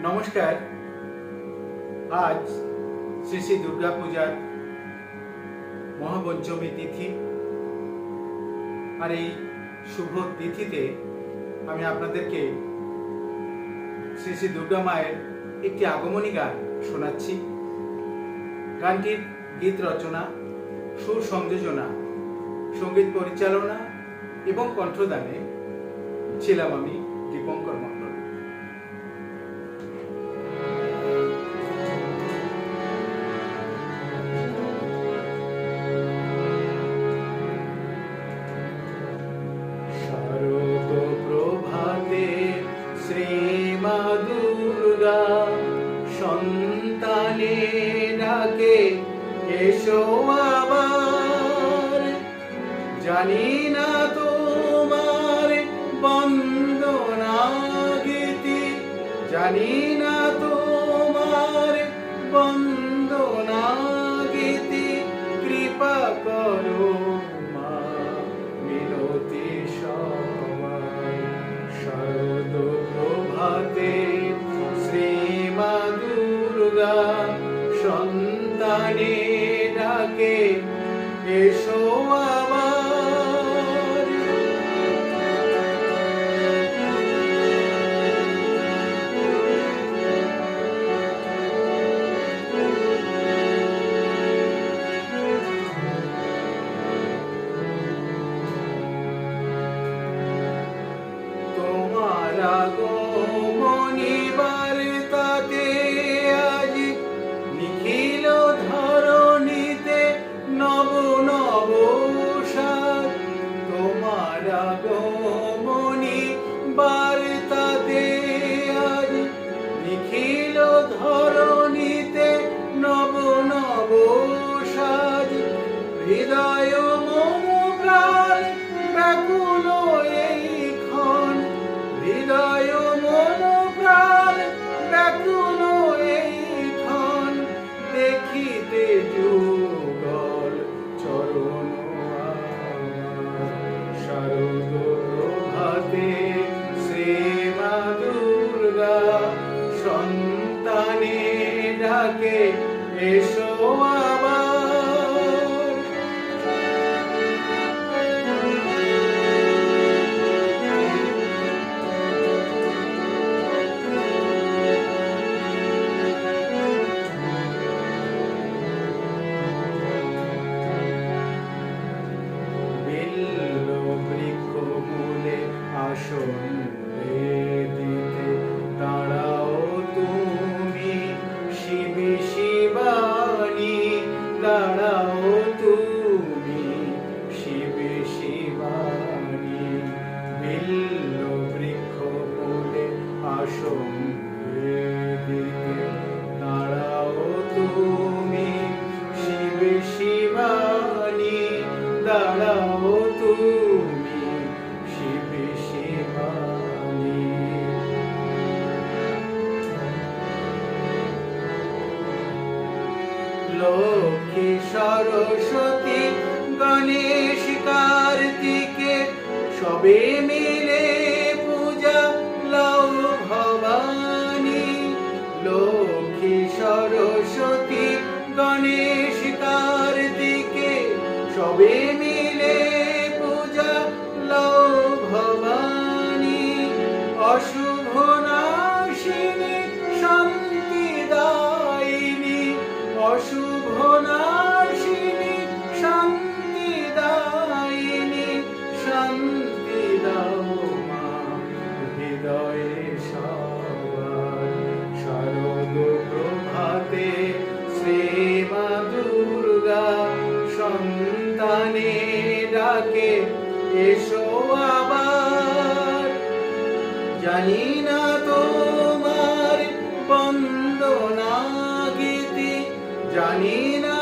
নমস্কার। আজ শ্রী শ্রী দুর্গা পূজার মহাপঞ্চমী তিথি, আর এই শুভ তিথিতে আমি আপনাদেরকে শ্রী শ্রী দুর্গা মায়ের একটি আগমনী গান শোনাচ্ছি। গানটির গীত রচনা, সুর সংযোজনা, সঙ্গীত পরিচালনা এবং কণ্ঠদানে ছিলাম আমি দীপঙ্কর মণ্ডল। শারদ প্রভাতে শ্রী মা দুর্গা সন্তানে ডাকে, এসো আবার। জানি না তোমার বন্দনা গীতি, জানি না তোমার বন্দনা গীতি, কৃপা করো মা মিনতি সবাই। শারদ প্রভাতে শ্রী মা দুর্গা সন্তানে ডাকে, এসো আবার। তোমার আগমনী বার্তাতে আজ নিখিল ধরণীতে নব নব সাজ। তোমার আগমনী বার্তাতে আজ নিখিল ধরণীতে নব নব সাজ। হৃদয় মন প্রাণ ব্যাকুল এইক্ষণ, হৃদয় মন প্রাণ ব্যাকুল এইক্ষণ, দেখিতে যুগল চরণ আমার। শারদ প্রভাতে শ্রী মা দুর্গা সন্তানে ডাকে, এসো আবার। আসন দিতে দাঁড়াও তুমি, শিবী শিবানী দাঁড়াও তুমি, শিবী শিবানী। বিল্ল বৃক্ষ মূলে আসন দিতে দাঁড়াও তুমি, শিবী শিবানী দাঁড়াও তুমি, শিবী শিবানী। লক্ষ্মী সরস্বতী গণেশ কার্তিকে সবে মিলে পূজা লও ভবানী। লক্ষ্মী সরস্বতী গণেশ কার্তিকে সবে মিলে পূজা লও ভবানী। অশুভ নাশিনী শান্তি দায়িনী, অশুভ নাশিনী শান্তি দায়িনী, শান্তি দাও মা হৃদয়ে সবার। শারদ প্রভাতে শ্রী মা দুর্গা সন্তানে ডাকে, এসো আবার। জানি না তোমার বন্দনা গীতি, জানি না